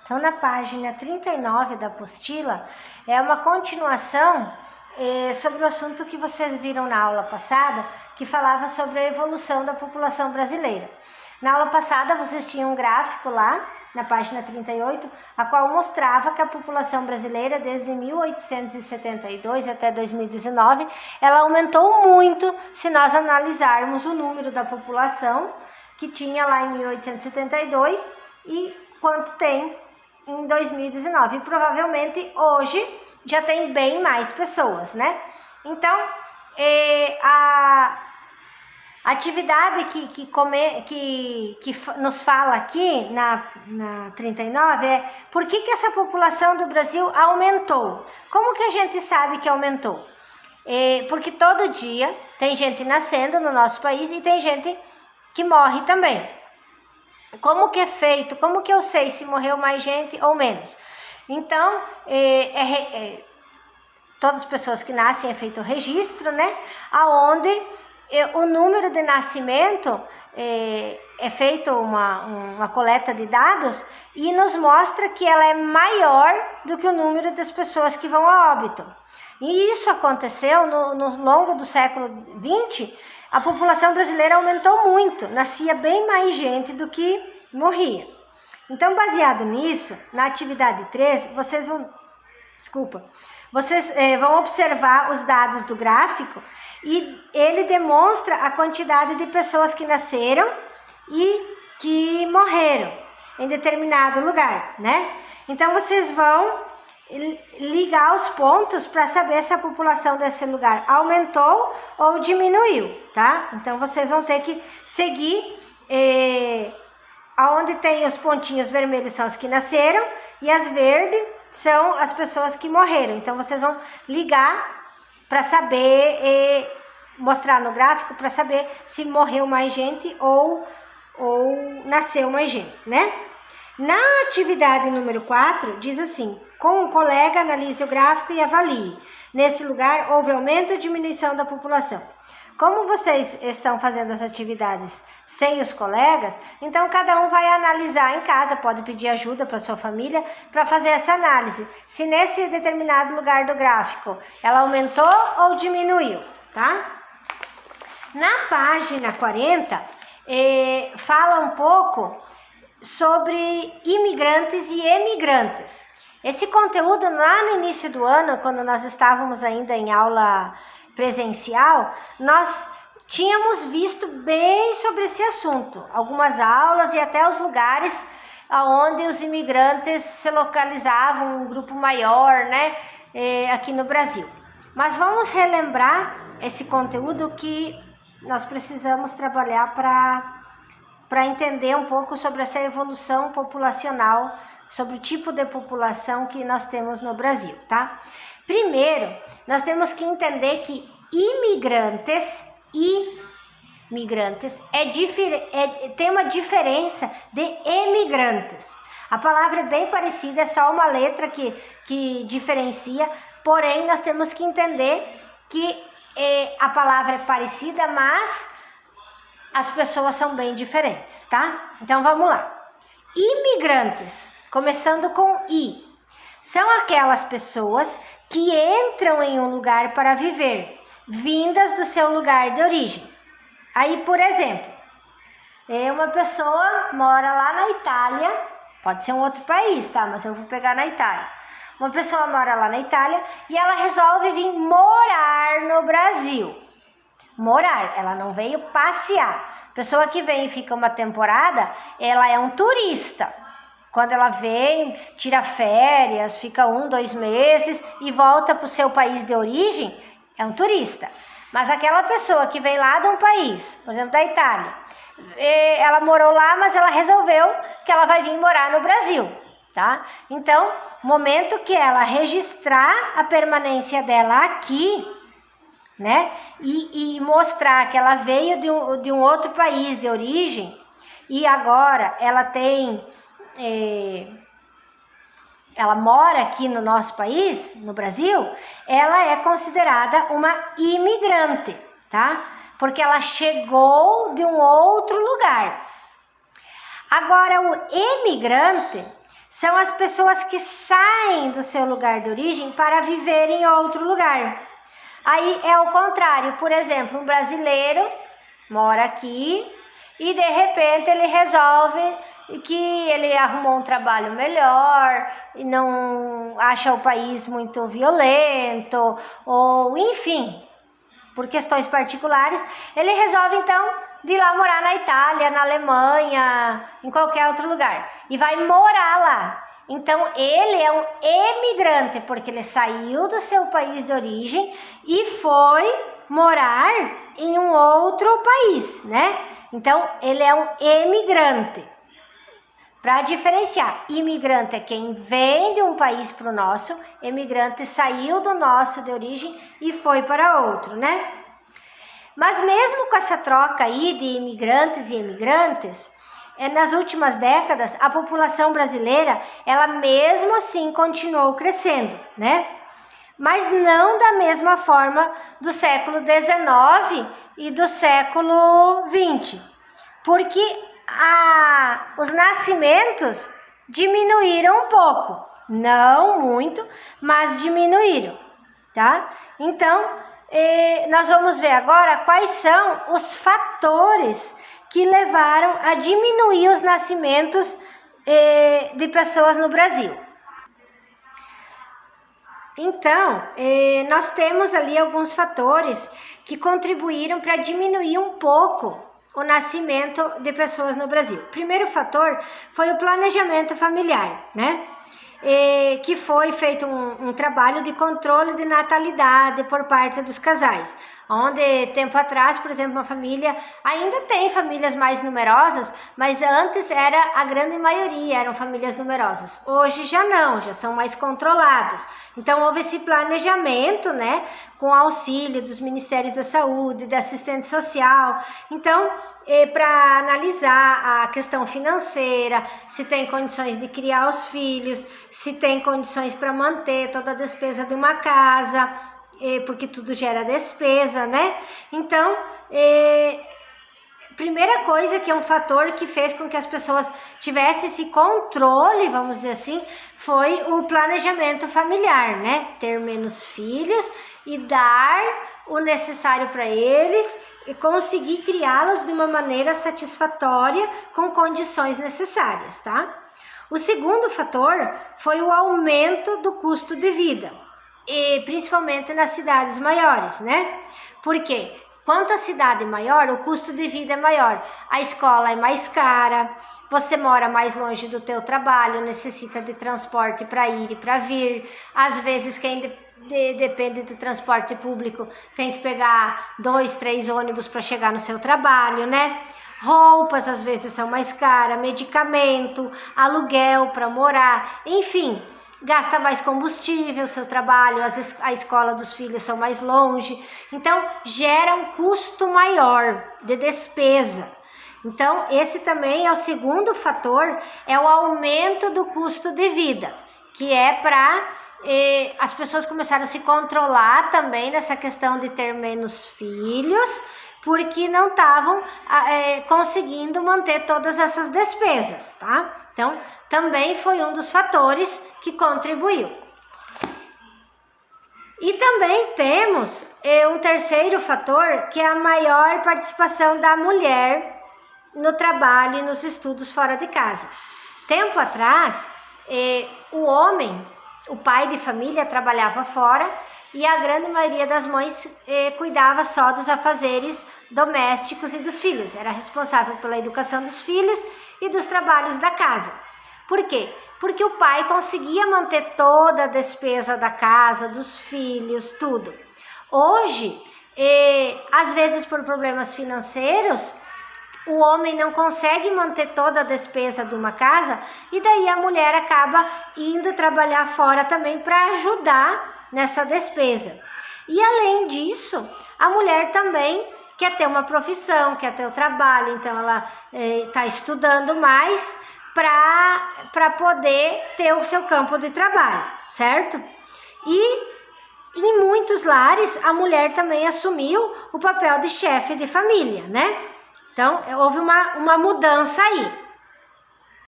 Então, na página 39 da apostila, é uma continuação sobre o assunto que vocês viram na aula passada, que falava sobre a evolução da população brasileira. Na aula passada, vocês tinham um gráfico lá, na página 38, a qual mostrava que a população brasileira, desde 1872 até 2019, ela aumentou muito se nós analisarmos o número da população que tinha lá em 1872 e quanto tem em 2019. E provavelmente hoje já tem bem mais pessoas, né? Então, a atividade que nos fala aqui na 39 é por que essa população do Brasil aumentou? Como que a gente sabe que aumentou? Porque todo dia tem gente nascendo no nosso país e tem gente que morre também. Como que é feito? Como que eu sei se morreu mais gente ou menos? Então, todas as pessoas que nascem é feito o registro, né? Aonde o número de nascimento é feito uma coleta de dados e nos mostra que ela é maior do que o número das pessoas que vão a óbito. E isso aconteceu no longo do século XX, a população brasileira aumentou muito, nascia bem mais gente do que morria. Então, baseado nisso, na atividade 3, vocês vão observar os dados do gráfico e ele demonstra a quantidade de pessoas que nasceram e que morreram em determinado lugar, né? Então, vocês vão ligar os pontos para saber se a população desse lugar aumentou ou diminuiu, tá? Então, vocês vão ter que seguir aonde tem os pontinhos vermelhos são as que nasceram e as verdes são as pessoas que morreram. Então, vocês vão ligar para saber, mostrar no gráfico para saber se morreu mais gente ou nasceu mais gente, né? Na atividade número 4, diz assim: com um colega, analise o gráfico e avalie. Nesse lugar, houve aumento ou diminuição da população. Como vocês estão fazendo as atividades sem os colegas, então cada um vai analisar em casa, pode pedir ajuda para sua família para fazer essa análise. Se nesse determinado lugar do gráfico ela aumentou ou diminuiu, tá? Na página 40, fala um pouco sobre imigrantes e emigrantes. Esse conteúdo lá no início do ano, quando nós estávamos ainda em aula presencial, nós tínhamos visto bem sobre esse assunto, algumas aulas e até os lugares onde os imigrantes se localizavam, um grupo maior, né, aqui no Brasil. Mas vamos relembrar esse conteúdo que nós precisamos trabalhar para entender um pouco sobre essa evolução populacional, sobre o tipo de população que nós temos no Brasil, tá? Primeiro, nós temos que entender que imigrantes e migrantes tem uma diferença de emigrantes. A palavra é bem parecida, é só uma letra que diferencia, porém nós temos que entender que a palavra é parecida, mas as pessoas são bem diferentes, tá? Então vamos lá. Imigrantes, começando com I, são aquelas pessoas que entram em um lugar para viver, vindas do seu lugar de origem. Aí, por exemplo, uma pessoa mora lá na Itália, pode ser um outro país, tá? Mas eu vou pegar na Itália. Uma pessoa mora lá na Itália e ela resolve vir morar no Brasil. Morar, ela não veio passear. Pessoa que vem e fica uma temporada, ela é um turista. Quando ela vem, tira férias, fica 1, 2 meses e volta para o seu país de origem, é um turista. Mas aquela pessoa que vem lá de um país, por exemplo, da Itália, ela morou lá, mas ela resolveu que ela vai vir morar no Brasil, tá? Então, momento que ela registrar a permanência dela aqui, né? E mostrar que ela veio de um outro país de origem e agora ela ela mora aqui no nosso país, no Brasil, ela é considerada uma imigrante, tá? Porque ela chegou de um outro lugar. Agora, o emigrante são as pessoas que saem do seu lugar de origem para viver em outro lugar. Aí é o contrário, por exemplo, um brasileiro mora aqui e de repente ele resolve que ele arrumou um trabalho melhor e não acha o país muito violento, ou enfim, por questões particulares, ele resolve então de ir lá morar na Itália, na Alemanha, em qualquer outro lugar, e vai morar lá. Então ele é um emigrante, porque ele saiu do seu país de origem e foi morar em um outro país, né? Então ele é um emigrante. Para diferenciar, imigrante é quem vem de um país para o nosso, emigrante saiu do nosso de origem e foi para outro, né? Mas mesmo com essa troca aí de imigrantes e emigrantes, nas últimas décadas, a população brasileira, ela mesmo assim continuou crescendo, né? Mas não da mesma forma do século XIX e do século XX, porque os nascimentos diminuíram um pouco, não muito, mas diminuíram, tá? Então, nós vamos ver agora quais são os fatores que levaram a diminuir os nascimentos de pessoas no Brasil. Então, nós temos ali alguns fatores que contribuíram para diminuir um pouco o nascimento de pessoas no Brasil. O primeiro fator foi o planejamento familiar, né? Que foi feito um trabalho de controle de natalidade por parte dos casais, onde tempo atrás, por exemplo, uma família, ainda tem famílias mais numerosas, mas antes era a grande maioria, eram famílias numerosas. Hoje já não, já são mais controlados. Então houve esse planejamento, né, com auxílio dos Ministérios da Saúde, da assistente social. Então, para analisar a questão financeira, se tem condições de criar os filhos, se tem condições para manter toda a despesa de uma casa, porque tudo gera despesa, né? Então, primeira coisa que é um fator que fez com que as pessoas tivessem esse controle, vamos dizer assim, foi o planejamento familiar, né? Ter menos filhos e dar o necessário para eles e conseguir criá-los de uma maneira satisfatória com condições necessárias, tá? O segundo fator foi o aumento do custo de vida, e principalmente nas cidades maiores, né? Porque quanto a cidade maior, o custo de vida é maior, a escola é mais cara, você mora mais longe do teu trabalho, necessita de transporte para ir e para vir, às vezes quem depende do transporte público tem que pegar 2, 3 ônibus para chegar no seu trabalho, né? Roupas às vezes são mais caras, medicamento, aluguel para morar, enfim, gasta mais combustível, seu trabalho, a escola dos filhos são mais longe, então gera um custo maior de despesa. Então esse também é o segundo fator, é o aumento do custo de vida, que é para as pessoas começaram a se controlar também nessa questão de ter menos filhos, porque não estavam conseguindo manter todas essas despesas, tá? Então, também foi um dos fatores que contribuiu. E também temos um terceiro fator, que é a maior participação da mulher no trabalho e nos estudos fora de casa. Tempo atrás, o homem, o pai de família, trabalhava fora e a grande maioria das mães cuidava só dos afazeres domésticos e dos filhos. Era responsável pela educação dos filhos e dos trabalhos da casa. Por quê? Porque o pai conseguia manter toda a despesa da casa, dos filhos, tudo. Hoje, às vezes por problemas financeiros, o homem não consegue manter toda a despesa de uma casa e daí a mulher acaba indo trabalhar fora também para ajudar nessa despesa. E além disso, a mulher também quer ter uma profissão, quer ter o trabalho, então ela está estudando mais para poder ter o seu campo de trabalho, certo? E em muitos lares a mulher também assumiu o papel de chefe de família, né? Então, houve uma mudança aí.